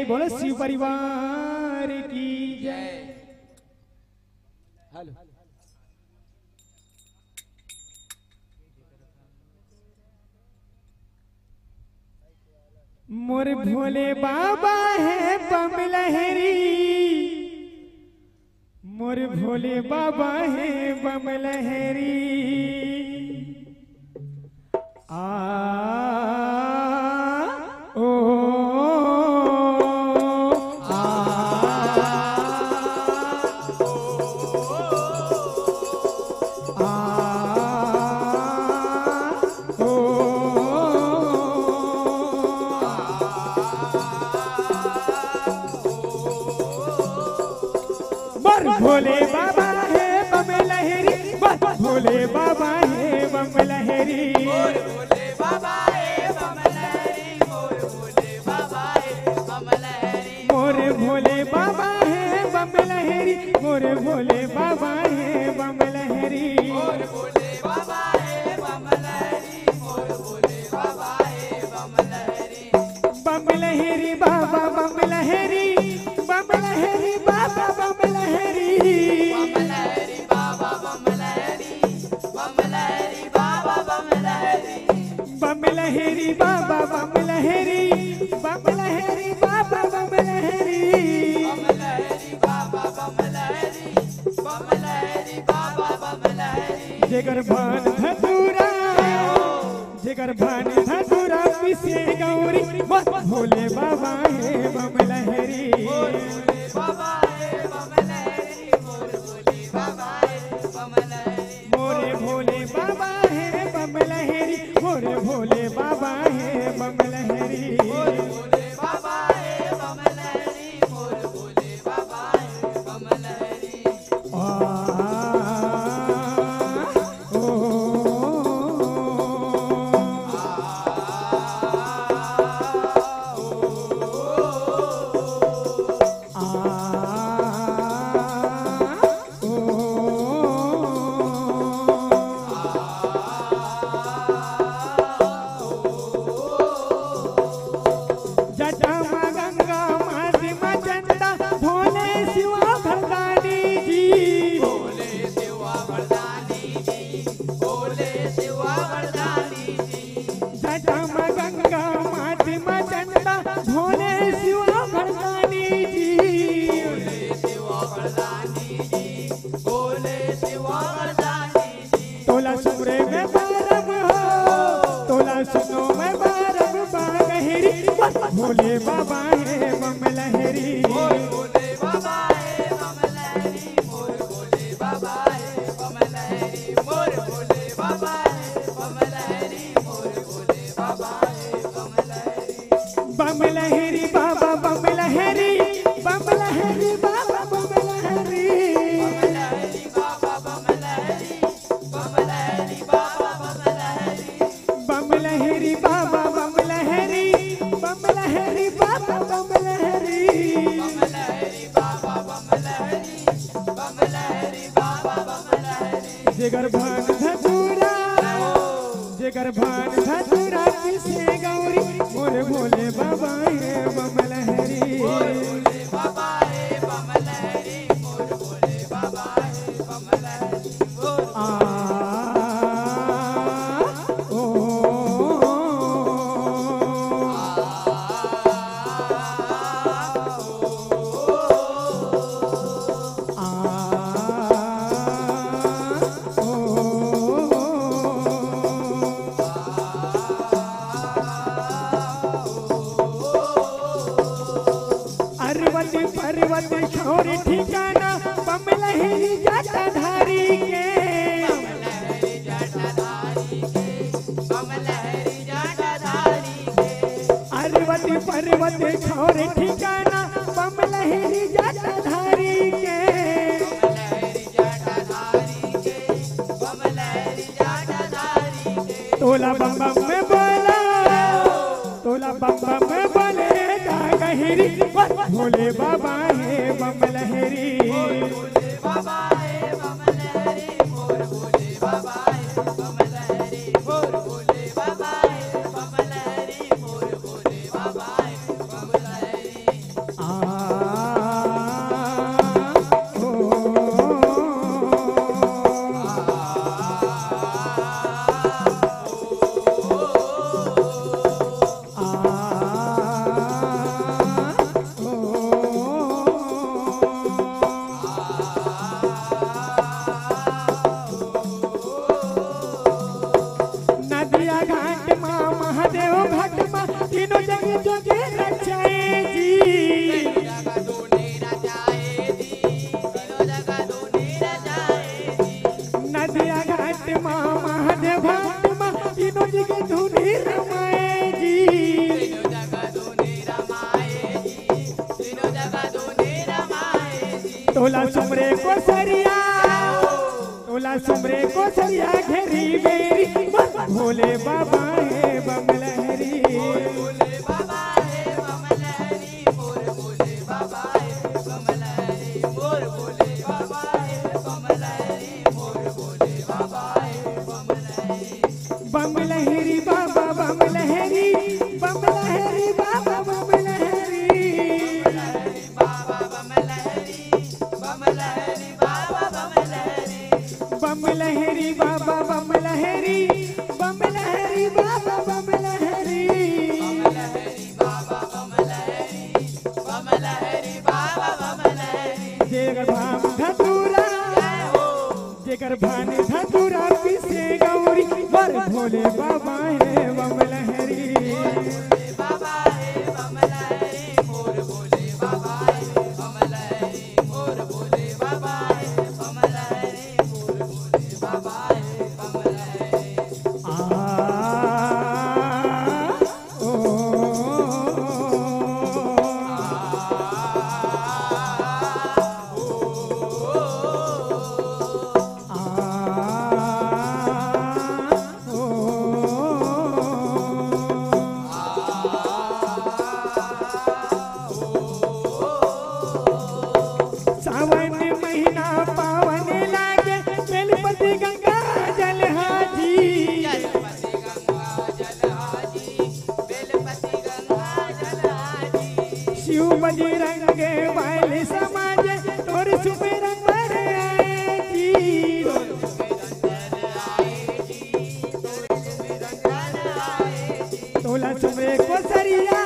बोलो शिव परिवार की जय। हेलो मोर भोले बाबा है बम लहरी, मोर भोले बाबा है बम लहरी। आ ओ आ भोले बाबा है बम लहरी, भोले बाबा है बम लहरी, भोले बाबा है बम लहरी, भोले बाबा है बम लहरी, मोर भोले बाबा है बम लहरी, मोर भोले बाबा है बम लहरी, भोले बाबा है बम लहरी, भोले बाबा है बम लहरी, बम लहरी बाबा बम लहरी, बम लहरी बाबा बम लहरी, बम लहरी बाबा बम लहरी, बम लहरी बाबा बम लहरी, बम लहरी बाबा बम लहरी, बम लहरी बाबा बम लहरी, बम लहरी बाबा बम लहरी, बम लहरी बाबा बम लहरी, जेकर भान धतूरा, जेकर भान धतूरा पिसे गौरी, भोले बाबा है बम लहरी, भोले बाबा है बम लहरी, भोले बाबा है बम लहरी, मोरे भोले बाबा है बम लहरी, मोरे भोले बाबा है बम लहरी, भोले बाबा है बम लहरी, भोले बाबा है बम लहरी, जटामा गंगा माध्यमा चंदा भोले शिवा भरदानी जी, भोले शिवा वरदानी जी, भोले शिवा वरदानी जी, जटामा गंगा माध्यमा चंदा भोले शिवा भरदानी जी, भोले शिवा वरदानी जी, भोले शिवा वरदानी जी, तोला सुमरे में बारम हो, तोला सुनो में बारम बागहरी, भोले बाबा है बम लहरी, भोले बाबा है बम लहरी, भोले बाबा है बम लहरी, भोले बाबा है बम लहरी, भोले बाबा है बम लहरी, बम लहरी बाबा बम लहरी, बम लहरी बाबा बम लहरी, बम लहरी बाबा बम लहरी, बम लहरी बाबा बम लहरी, बम लहरी बाबा बम लहरी, बम लहरी बाबा बम लहरी, बम लहरी बाबा बम लहरी, बम लहरी बाबा बम लहरी, जेगर भान धतूरा, जेगर भान धतूरा पिसे गौरी, मोर भोले बाबा है बम लहरी, भोले बाबा है बम लहरी, भोले बाबा है बम लहरी, आ ओ अरवती पर्वत छोड़ ठिकाना, बम लहरी जटाधारी के, लहरी जटाधारी के, बम लहरी जटाधारी के, अरवती पर्वत छोड़ ठिकाना, बम लहरी जटाधारी के, लहरी जटाधारी के, बम लहरी जटाधारी के, तोला बम बम में बोला, तोला बम बम में बोले गहरी, भोले बाबा है बम लहरी, भोले बाबा है बम लहरी, भोले बाबा है बम लहरी, भोले बाबा है बम लहरी, भोले बाबा है बम लहरी, तोला सुमरे को सरिया, तोला सुमरे को सरिया घेरी मेरी भोले बाबा है बम लहरी। भोले बाबा है बम लहरी मोर भोले बाबा है बम लहरी मोर भोले बाबा है बम लहरी मोर भोले बाबा है बम लहरी। बम लहरी बाबा बम लहरी, बम लहरी बाबा बम लहरी, बाबा बम लहरी बम लहरी बाबा बम लहरी। बम लहरी बाबा बम लहरी, बम लहरी बाबा बम लहरी। बाबा बम लहरी बम लहरी बाबा बम लहरी। जेकर भान धतूरा, जेकर भान धतूरा पिसे गौरी वर भोले बाबा है बम लहरी। भोले बाबा है बम लहरी मोर भोले बाबा है बम लहरी मोर भोले बाबा है बम लहरी मोर भोले बाबा है बम लहरी। आ ओ सावन महीना पावन लागे बेलपति गंगा जल हाजी। बेलपति गंगा जल हाजी बेलपति गंगा जल हाजी। शिव बजरंग वाले समाज तोर सुमिरन पर आए जी। तोला सुमरे को सरिया,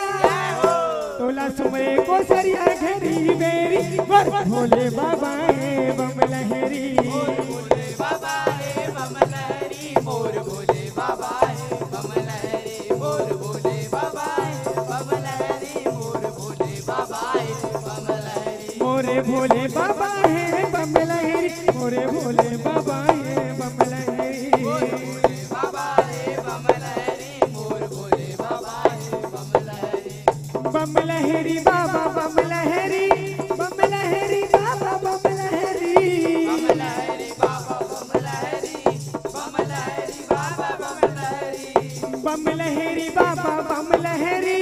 तोला सुमरे को सरिया घेरी मेरी वर भोले बाबा है बम लहरी। भोले बाबा है बम लहरी मोर भोले बाबा है बम लहरी मोर भोले बाबा है बम लहरी मोर भोले बाबा है बम लहरी। मोरे भोले बाबा है बम लहरी, मोरे भोले बाबा है बम लहरी। भोले बाबा है बम लहरी मोर भोले बाबा है बम लहरी। बम लहरी बाबा बम लहरी, बम लहरी बाबा बम लहरी। बम लहरी बाबा बम लहरी बम लहरी बाबा बम लहरी। बम लहरी बाबा बम लहरी,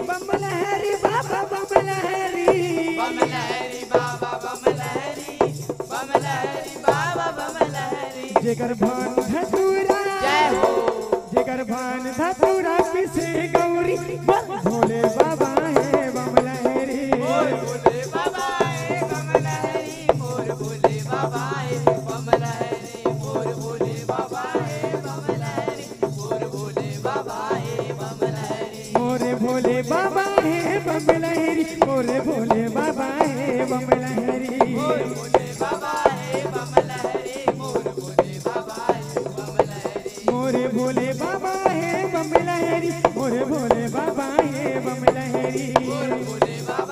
बम लहरी बाबा बम लहरी। बम लहरी बाबा बम लहरी बम लहरी बाबा बम लहरी। जेकर भान धतूरा, जय हो जेकर भान धतूरा पिसे गौरी वर भोले बाबा है बम लहरी। मोर भोले बाबा है बम लहरी मोर भोले बाबा है बम लहरी मोर भोले बाबा है बम लहरी मोर भोले बाबा है बम लहरी। मोरे भोले बाबा है बम लहरी, मोरे भोले बाबा है बम लहरी। भोले बाबा है बम लहरी मोर भोले बाबा है बम लहरी। मोरे भोले बाबा है बम लहरी, मोरे भोले बाबा है बम लहरी। भोले बाबा